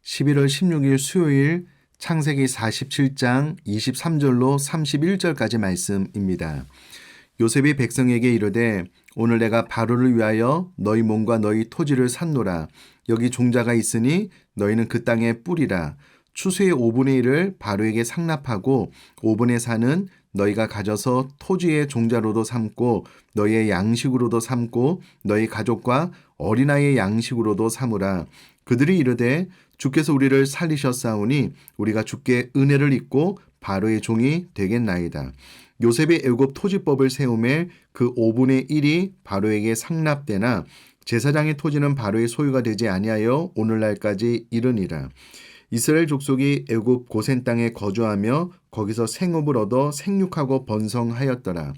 11월 16일 수요일 창세기 47장 23절로 31절까지 말씀입니다. 요셉이 백성에게 이르되 오늘 내가 바로를 위하여 너희 몸과 너희 토지를 샀노라. 여기 종자가 있으니 너희는 그 땅에 뿌리라. 추수의 5분의 1을 바로에게 상납하고 5분의 4는 너희가 가져서 토지의 종자로도 삼고 너희의 양식으로도 삼고 너희 가족과 어린아이의 양식으로도 삼으라. 그들이 이르되 주께서 우리를 살리셨사오니 우리가 주께 은혜를 입고 바로의 종이 되겠나이다. 요셉이 애굽 토지법을 세우매 그 5분의 1이 바로에게 상납되나 제사장의 토지는 바로의 소유가 되지 아니하여 오늘날까지 이르니라. 이스라엘 족속이 애굽 고센 땅에 거주하며 거기서 생업을 얻어 생육하고 번성하였더라.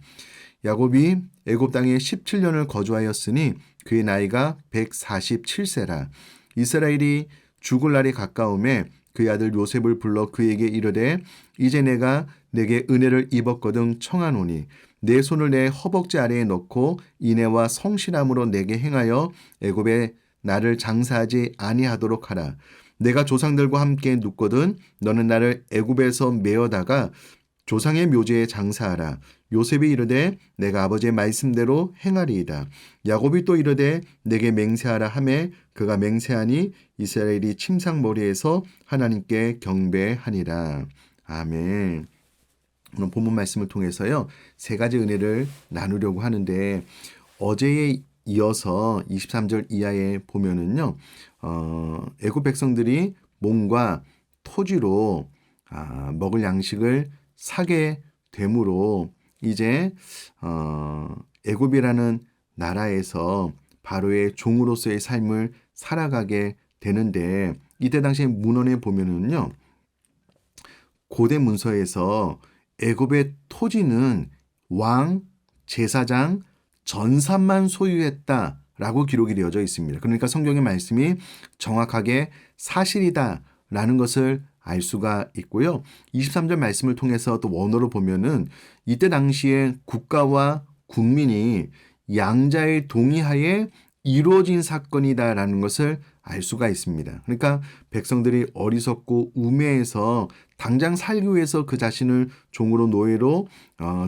야곱이 애굽 땅에 17년을 거주하였으니 그의 나이가 147세라. 이스라엘이 죽을 날이 가까우매 그의 아들 요셉을 불러 그에게 이르되 이제 내가 내게 은혜를 입었거든 청하노니 내 손을 내 허벅지 아래에 넣고 인애와 성실함으로 내게 행하여 애굽에 나를 장사하지 아니하도록 하라. 내가 조상들과 함께 눕거든 너는 나를 애굽에서 메어다가 조상의 묘지에 장사하라. 요셉이 이르되 내가 아버지의 말씀대로 행하리이다. 야곱이 또 이르되 내게 맹세하라 하매 그가 맹세하니 이스라엘이 침상머리에서 하나님께 경배하니라. 아멘. 오늘 본문 말씀을 통해서요 3가지 은혜를 나누려고 하는데 어제에 이어서 23절 이하에 보면은요 애굽 백성들이 몸과 토지로 먹을 양식을 사게 되므로 이제 애굽이라는 나라에서 바로의 종으로서의 삶을 살아가게 되는데 이때 당시에 문헌에 보면은요 고대 문서에서 애굽의 토지는 왕, 제사장, 전사만 소유했다라고 기록이 되어져 있습니다. 그러니까 성경의 말씀이 정확하게 사실이다라는 것을 알 수가 있고요. 23절 말씀을 통해서 또 원어로 보면은 이때 당시에 국가와 국민이 양자의 동의하에 이루어진 사건이다라는 것을 알 수가 있습니다. 그러니까 백성들이 어리석고 우매해서 당장 살기 위해서 그 자신을 종으로 노예로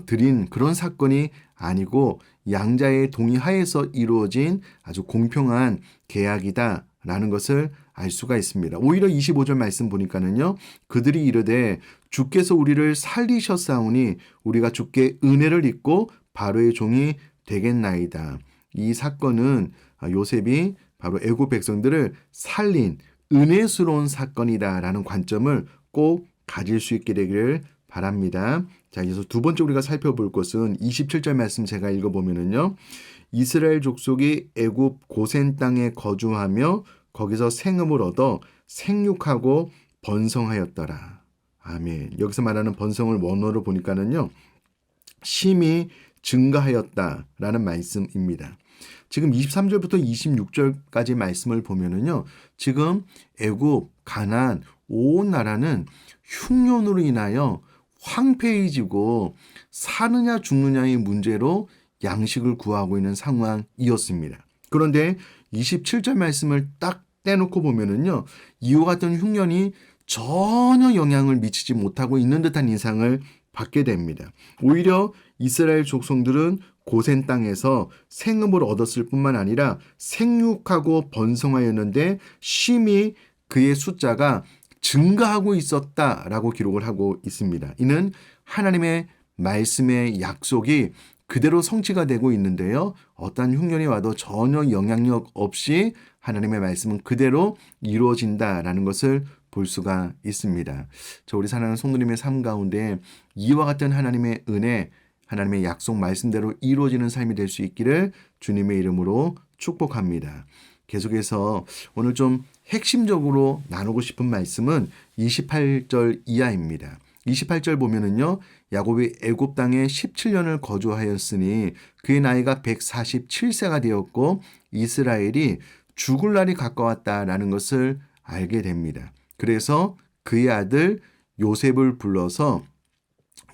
들인 그런 사건이 아니고 양자의 동의하에서 이루어진 아주 공평한 계약이다라는 것을 알 수가 있습니다. 오히려 25절 말씀 보니까는요. 그들이 이르되 주께서 우리를 살리셨사오니 우리가 주께 은혜를 입고 바로의 종이 되겠나이다. 이 사건은 요셉이 바로 애굽 백성들을 살린 은혜스러운 사건이다라는 관점을 꼭 가질 수 있게 되기를 바랍니다. 자, 이어서 두 번째 우리가 살펴볼 것은 27절 말씀 제가 읽어보면은요. 이스라엘 족속이 애굽 고센 땅에 거주하며 거기서 생업을 얻어 생육하고 번성하였더라. 아멘. 여기서 말하는 번성을 원어로 보니까는요. 심히 증가하였다라는 말씀입니다. 지금 23절부터 26절까지 말씀을 보면은요. 지금 애굽, 가나안 온 나라는 흉년으로 인하여 황폐해지고 사느냐 죽느냐의 문제로 양식을 구하고 있는 상황이었습니다. 그런데 27절 말씀을 딱 떼놓고 보면은요. 이와 같은 흉년이 전혀 영향을 미치지 못하고 있는 듯한 인상을 받게 됩니다. 오히려 이스라엘 족속들은 고센 땅에서 생업을 얻었을 뿐만 아니라 생육하고 번성하였는데 심히 그의 숫자가 증가하고 있었다라고 기록을 하고 있습니다. 이는 하나님의 말씀의 약속이 그대로 성취가 되고 있는데요. 어떠한 흉년이 와도 전혀 영향력 없이 하나님의 말씀은 그대로 이루어진다라는 것을 볼 수가 있습니다. 우리 사랑하는 성도님의 삶 가운데 이와 같은 하나님의 은혜, 하나님의 약속 말씀대로 이루어지는 삶이 될 수 있기를 주님의 이름으로 축복합니다. 계속해서 오늘 좀 핵심적으로 나누고 싶은 말씀은 28절 이하입니다. 28절 보면은요. 야곱이 애굽 땅에 17년을 거주하였으니 그의 나이가 147세가 되었고 이스라엘이 죽을 날이 가까웠다라는 것을 알게 됩니다. 그래서 그의 아들 요셉을 불러서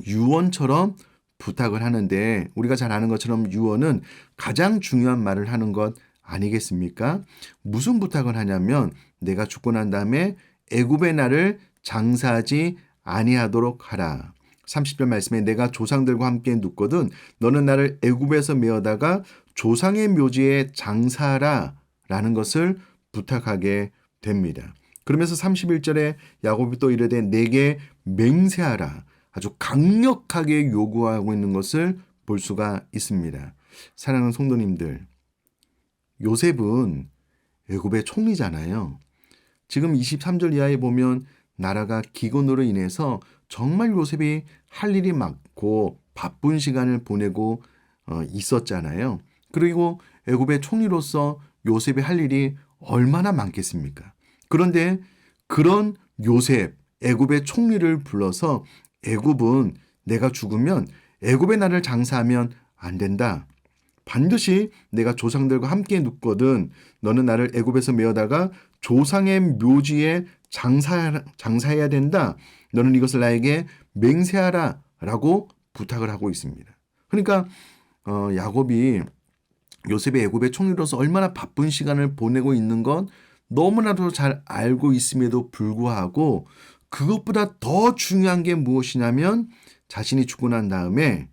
유언처럼 부탁을 하는데 우리가 잘 아는 것처럼 유언은 가장 중요한 말을 하는 것 아니겠습니까? 무슨 부탁을 하냐면 내가 죽고 난 다음에 애굽의 날을 장사하지 아니하도록 하라. 30절 말씀에 내가 조상들과 함께 눕거든 너는 나를 애굽에서 메어다가 조상의 묘지에 장사하라 라는 것을 부탁하게 됩니다. 그러면서 31절에 야곱이 또 이르되 내게 맹세하라. 아주 강력하게 요구하고 있는 것을 볼 수가 있습니다. 사랑하는 성도님들, 요셉은 애굽의 총리잖아요. 지금 23절 이하에 보면 나라가 기근으로 인해서 정말 요셉이 할 일이 많고 바쁜 시간을 보내고 있었잖아요. 그리고 애굽의 총리로서 요셉이 할 일이 얼마나 많겠습니까? 그런데 그런 요셉, 애굽의 총리를 불러서 애굽은 내가 죽으면 애굽의 나라를 장사하면 안 된다. 반드시 내가 조상들과 함께 눕거든 너는 나를 애굽에서 메어다가 조상의 묘지에 장사해야 된다. 너는 이것을 나에게 맹세하라 라고 부탁을 하고 있습니다. 그러니까 야곱이 요셉의 애굽의 총리로서 얼마나 바쁜 시간을 보내고 있는 건 너무나도 잘 알고 있음에도 불구하고 그것보다 더 중요한 게 무엇이냐면 자신이 죽고 난 다음에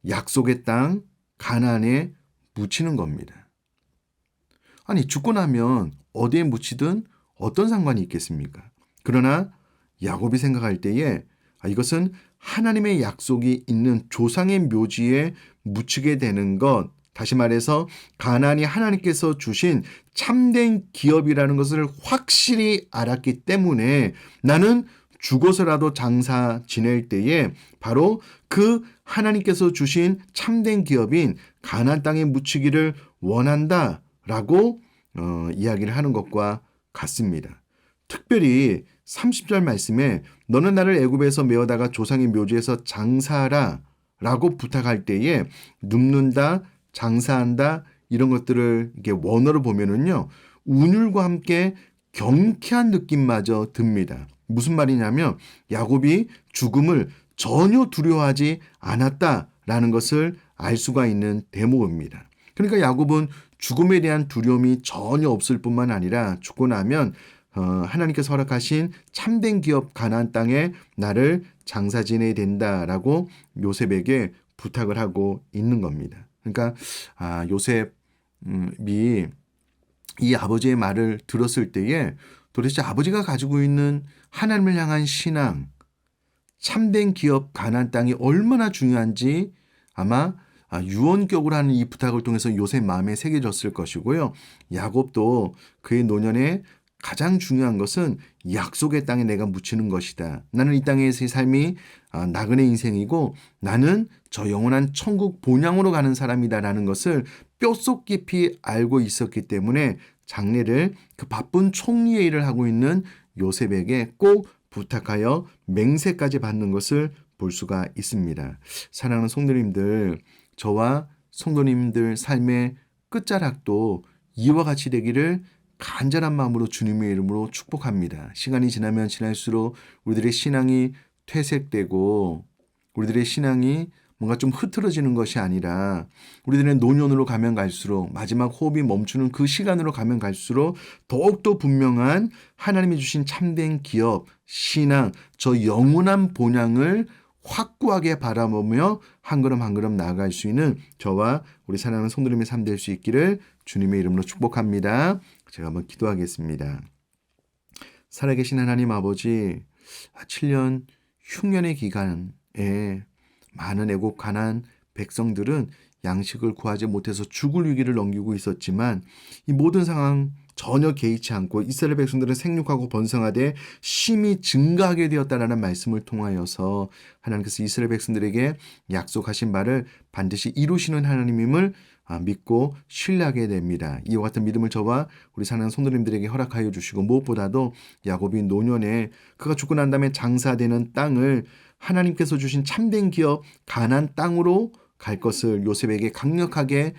약속의 땅 가나안에 묻히는 겁니다. 아니 죽고 나면 어디에 묻히든 어떤 상관이 있겠습니까? 그러나 야곱이 생각할 때에 이것은 하나님의 약속이 있는 조상의 묘지에 묻히게 되는 것, 다시 말해서 가나안이 하나님께서 주신 참된 기업이라는 것을 확실히 알았기 때문에 나는 죽어서라도 장사 지낼 때에 바로 그 하나님께서 주신 참된 기업인 가나안 땅에 묻히기를 원한다라고 이야기를 하는 것과 같습니다. 특별히 30절 말씀에 너는 나를 애굽에서 메어다가 조상의 묘지에서 장사하라 라고 부탁할 때에 눕는다, 장사한다 이런 것들을 이렇게 원어로 보면은요 운율과 함께 경쾌한 느낌마저 듭니다. 무슨 말이냐면 야곱이 죽음을 전혀 두려워하지 않았다라는 것을 알 수가 있는 대목입니다. 그러니까 야곱은 죽음에 대한 두려움이 전혀 없을 뿐만 아니라 죽고 나면 하나님께서 허락하신 참된 기업 가나안 땅에 나를 장사 지내야 된다라고 요셉에게 부탁을 하고 있는 겁니다. 그러니까 요셉이 이 아버지의 말을 들었을 때에 도대체 아버지가 가지고 있는 하나님을 향한 신앙, 참된 기업 가나안 땅이 얼마나 중요한지 아마 유언격으로 하는 이 부탁을 통해서 요셉 마음에 새겨졌을 것이고요. 야곱도 그의 노년에 가장 중요한 것은 약속의 땅에 내가 묻히는 것이다. 나는 이 땅에서의 삶이 나그네 인생이고 나는 저 영원한 천국 본향으로 가는 사람이다라는 것을 뼛속 깊이 알고 있었기 때문에 장례를 그 바쁜 총리의 일을 하고 있는 요셉에게 꼭 부탁하여 맹세까지 받는 것을 볼 수가 있습니다. 사랑하는 성도님들, 저와 성도님들 삶의 끝자락도 이와 같이 되기를 간절한 마음으로 주님의 이름으로 축복합니다. 시간이 지나면 지날수록 우리들의 신앙이 퇴색되고 우리들의 신앙이 뭔가 좀 흐트러지는 것이 아니라 우리들의 노년으로 가면 갈수록 마지막 호흡이 멈추는 그 시간으로 가면 갈수록 더욱더 분명한 하나님이 주신 참된 기업, 신앙, 저 영원한 본향을 확고하게 바라보며 한 걸음 한 걸음 나아갈 수 있는 저와 우리 사랑하는 성도님의 삶 될 수 있기를 주님의 이름으로 축복합니다. 제가 한번 기도하겠습니다. 살아계신 하나님 아버지, 7년 흉년의 기간에 많은 애국 가난 백성들은 양식을 구하지 못해서 죽을 위기를 넘기고 있었지만 이 모든 상황 전혀 개의치 않고 이스라엘 백성들은 생육하고 번성하되 심히 증가하게 되었다라는 말씀을 통하여서 하나님께서 이스라엘 백성들에게 약속하신 바를 반드시 이루시는 하나님임을 믿고 신뢰하게 됩니다. 이와 같은 믿음을 저와 우리 사랑하는 성도님들에게 허락하여 주시고 무엇보다도 야곱이 노년에 그가 죽고 난 다음에 장사되는 땅을 하나님께서 주신 참된 기업 가나안 땅으로 갈 것을 요셉에게 강력하게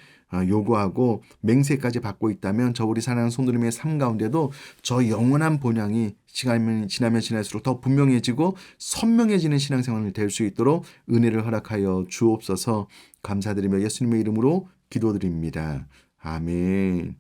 요구하고 맹세까지 받고 있다면 저 우리 사랑하는 성도님의 삶 가운데도 저 영원한 본향이 시간이 지나면 지날수록 더 분명해지고 선명해지는 신앙생활이 될 수 있도록 은혜를 허락하여 주옵소서. 감사드리며 예수님의 이름으로 기도드립니다. 아멘.